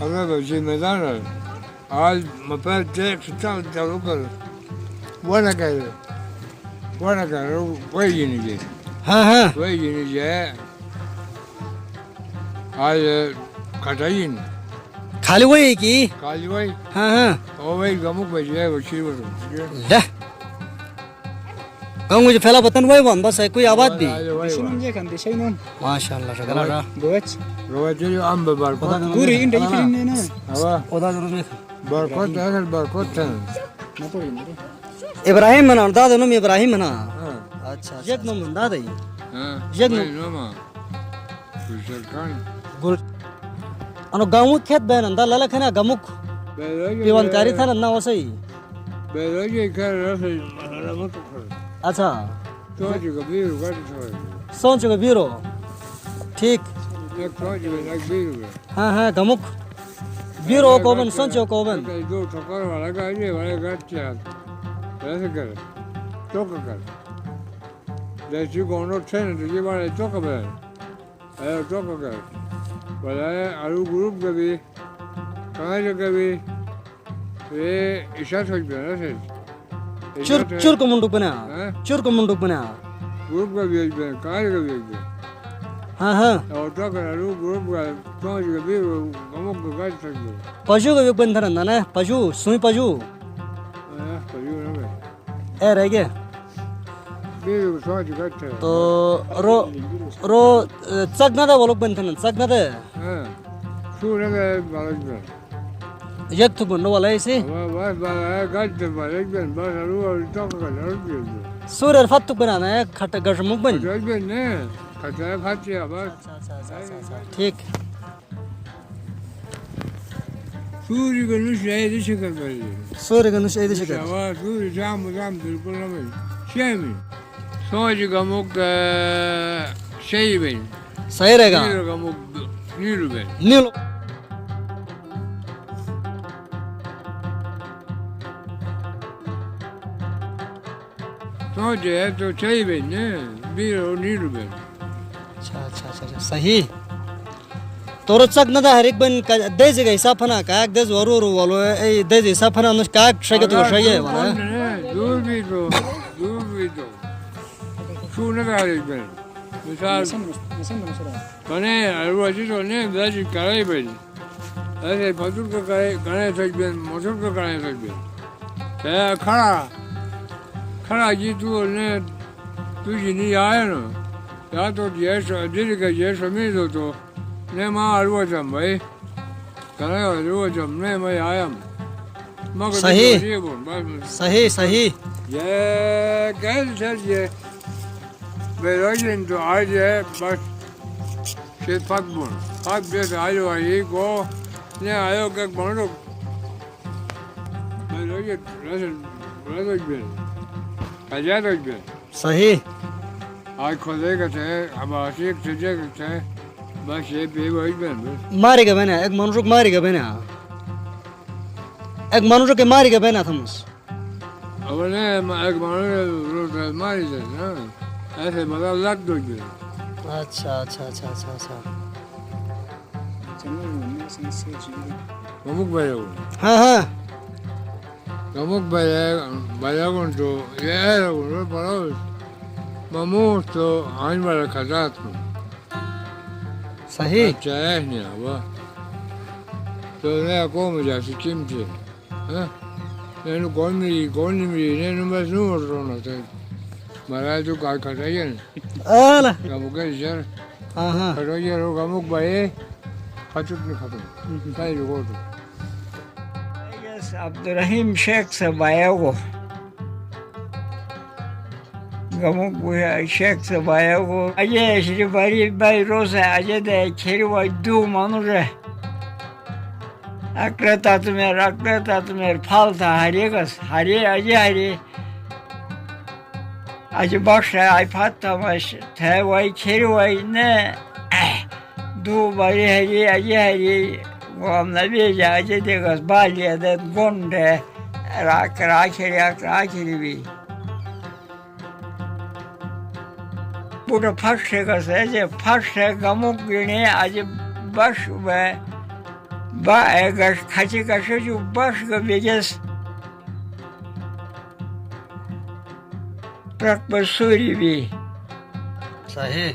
Ama ben जिम्मेदार है आज मैं देख चालू कर वो ना कर वही लीजिए हाँ हाँ वही लीजिए आज कटाइन खाली वही है कि काली वही हाँ हाँ ओ वही गमुक बजे वो चीज़ ले गाँव मुझे फैला बतन वही बन बस है कोई आवाज भी माशाल्लाह शगला रहा रोज जो आम बार को पूरी इंडा इतनी ना हवा ओदा जरूर में बार को था इब्राहिम मना दादा नो इब्राहिम मना हाँ अच्छा एक नंबर दादा ही हाँ एक नोमा कुशलकान गुल अनु गाँव खेत बहन अंदा लाला खाना गमुक पेवन कारी था ना वैसे ही बेरोजे कर रहे मसाला मत कर अच्छा तो जो कबीर कर तो सोच के बीरो ठीक एक तो जो एक बीर हाँ हाँ गमुक बीरो कोबन सोचो कोबन दो ठोकर वाला का ये वाला का क्या ऐसे कर जैसे कोनो ट्रेन तो ये वाला तो कर वाला आलू ग्रुप का भी कहाँ जगह भी ये इशारा सोच पे ना सर चुर को मुंडुक बना चुर को मुंडुक बना ग्रुप का भी एक है कहाँ का भी एक है हाँ हाँ और तो कर आलू ग्रुप का तो जो भी गमक का काट सकते पशु का भी बंधन ना ना पशु सुई पशु परियो ना मैं ए रह गए भी सोच करते तो रो चक ना था वो लोग बंधन चक ना था हाँ सूर्य का बालक में एक तो बनने वाला है इसे बस बालक काटते बालक में बस आलू और तो कर लड़ भी सूर्य फत तो बनाना है खट गशमुक बन लड़ भी नहीं खट्टा खाते हैं बस ठीक सूर्य को नुस्खे ऐसे कर पाएंगे सूर्य का नुस्खे ऐसे कर हवा सूर्य जाम बिल्कुल ना भाई शेमी सोच गमुक सही बन सही रहेगा गमुक नीलू बन नीलो सोच है तो सही बन ने बीरो नीलू बन अच्छा अच्छा अच्छा सही तोर चक ना था हर एक बन देज का हिसाब फना का देज वरो वालो ए देज हिसाब फना नुस का शगे तो सही है वाला दूर भी तो सुने का एक बन मिसाल कने अरवाजी तो ने दाजी कराई बन ऐसे फजूल का कराई सच बन मौसम का कराई सच बन क्या खड़ा जी तू ने तुझी नहीं आया ना या तो ये दिल का ये समझ दो तो ने माँ अरवाजम भाई कराई अरवाजम ने मैं आया सही सही सही ये कैसे ये बेरोजन तो आज है बस शेर पाक जैसे आयो आई को ने आयो क्या बनो बेरोजन बेरोजन आजाद बेरोजन सही आज खोले का थे अब आशिक तुझे का थे बस ये बेरोजन मारेगा बना एक मनुष्य मारेगा बना एक मनुष्य के मारेगा बना था मुझ अब ने एक मनुष्य मारी थे ना ऐसे मतलब लग दो जी अच्छा अच्छा अच्छा अच्छा अच्छा गमुक भाई हाँ हाँ गमुक भाई तो ये है ना पढ़ो मामू तो आने वाला खजात में सही अच्छा है नहीं हुआ तो नया कौन मुझे सिक्किम से हाँ नैनो कौन मिली नैनो बस नूर रोना था महाराज तो काय खटाइए आला गमुक है यार हाँ हाँ खटाइए रो गमुक भाई खचुट नहीं खत्म सही जो तो अब्दुर्रहीम शेख से बाया को गमुक शेख से बाया को अजय श्री भाई रोज है अजय दे खेरी वो दो मनुष्य अक्रेता तुम्हें फल था हरे अजय हरे आज बख्श है आई फाता मश थे वही खेरी वही ने दो बारी हरी अजय हरी वो हम नबी अजय देगा बालिया दे गोंडे राखी भी पूरा फर्स्ट है गमुक गिने आज बश में Kaçı kaçıcı başka bir kez bırakma Suri bir. Sahih.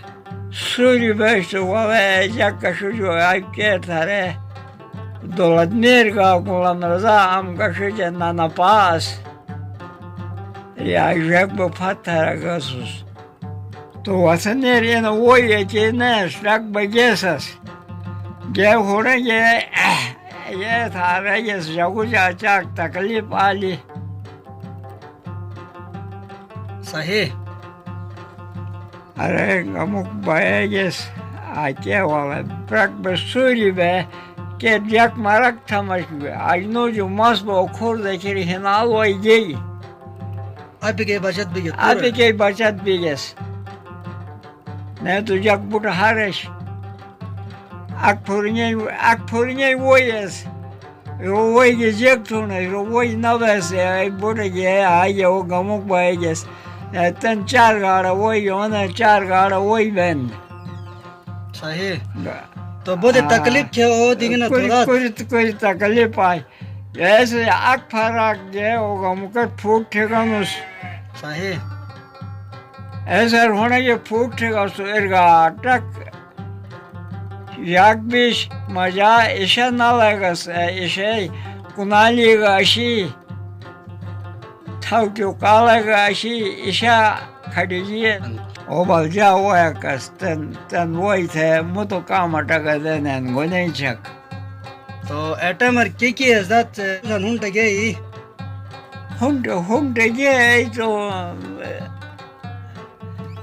Suri beşte valayacak kaçıcı ayıp getare. Dolatnir ka kullanırsa am kaçıcı nana pas. Yayacak bu patara kasus. To vatanir yine oya ki ne şlak bagesas. Gel hora ये थारा ये जगू चाचा तकलीफ आली सही अरे अमुक बायगेस आके वाला ब्रक बसूरी बे के जक मारक थमश बे आजनो जो मस बो खोर देखरी हिनाल वई गई अब के बचत भी गेस ने तो जक बुट हारेश Akpurnyay voyes. Roy gecekton, roy naves, ay buraya ay o gamuk bayges. Ten çar gara voy ona çar gara voy ben. Sahih. तो बहुत तकलीफ है वो दिखना थोड़ा कोई तकलीफ आई ऐसे आग फराक गए वो gamuk फूट ठेका नुस. Sahih. ऐसा होने के फूट ठेका सो एरगा टक Yakmış maca işe nalagas işe kunaliga aşı tavkyo kalaga aşı işe khadiye o balja oya kasten tan voite muto kamata gadenen gonenchak तो एटमर की हजरत हुन गई हुन गई तो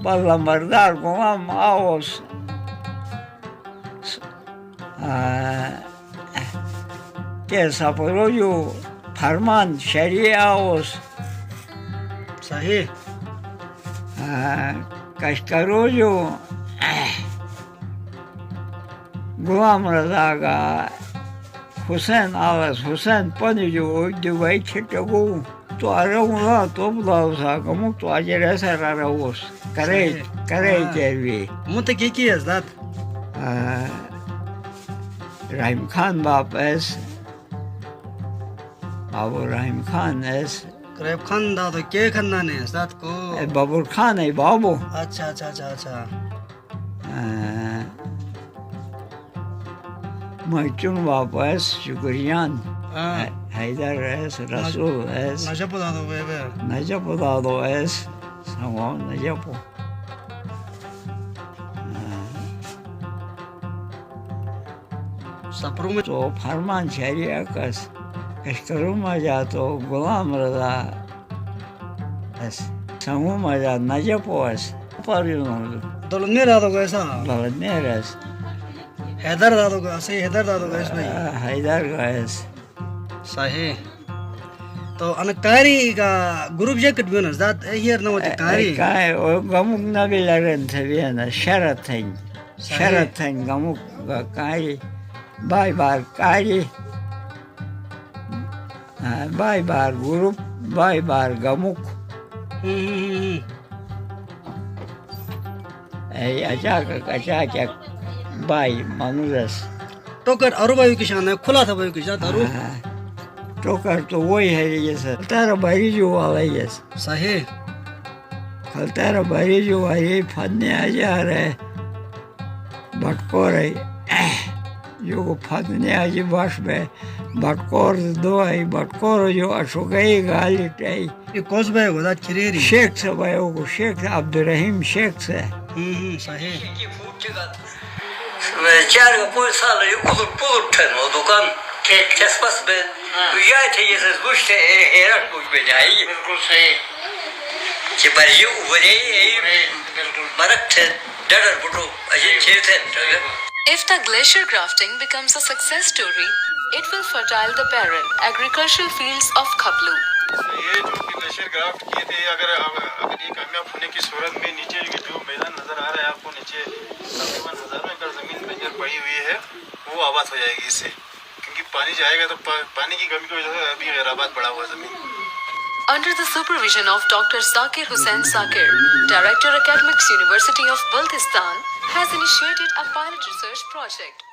balla mardar gomam aos que desarrolló farman şeria os sahih Kaşkarolyo Gulam Rızaga Hüseyin Ağaz Hüseyin Paniyo Duvay Çeteku Tu aramula toplavsa Kamuk tu acele sarara os Kare gelvi Muta ki hezdat Rahim Khan बाप es बाबू Rahim Khan es गरीब खान दा तो के खानदान है हजरत को बाबू खान है बाबू अच्छा अच्छा अच्छा अच्छा Mahkum बाप es Şükriyan Haydar es Rasul es नजब दा दो बे Necip Dado es Tamam Necip Sapru में तो फरमान शरिया कस कश्करू मजा तो गुलाम रजा एस समू मजा नजप एस पर दलने दा दो ऐसा ललने एस हैदर दा दो ऐसे हैदर दा दो ऐसे भाई हैदर का एस सही तो अनकारी का ग्रुप जैकेट भी नजदात हियर न होते कारी काय ओ गमुक नबी लगन थे ना शरत थे गमुक काय बाय बार कारी बाय बार ग्रुप बाय बार गमुक अचाक बाय मनुरस टोकर अरु भाई की शान है खुला था भाई की शान अरु टोकर तो वही है ये सर तारा भाई जो वाला ये सही तारा भाई जो है फन्ने आ जा रहे भटको रहे जो फतने आज बाश में भटकोर दो आई भटकोर जो अशोकई गाली टाई ये कोस भाई होता चिरेरी शेख से भाई वो शेख अब्दुलरहीम शेख से सही चार का कोई साल ये पुल ठन वो दुकान के चस्पस में ये थे ये सब कुछ थे हेरा कुछ में जाए बिल्कुल सही कि पर ये उबरे बरक थे डर बुटो अजय छे थे If the glacier grafting becomes a success story, it will fertile the barren agricultural fields of Khaplu. ये जो ग्लेशियर ग्राफ्ट किए थे अगर ये कामयाब होने की सूरत में नीचे जो मैदान नज़र आ रहा है आपको नीचे तकरीबन हज़ारों एकड़ ज़मीन बंजर पड़ी हुई है वो आबाद हो जाएगी इससे क्योंकि पानी जाएगा तो पानी की कमी की वजह से अभी गैराबाद पड़ा हुआ ज़मीन. Under the supervision of Dr. Zakir Hussain Zakir, Director Academics University of Balkistan, has initiated a pilot research project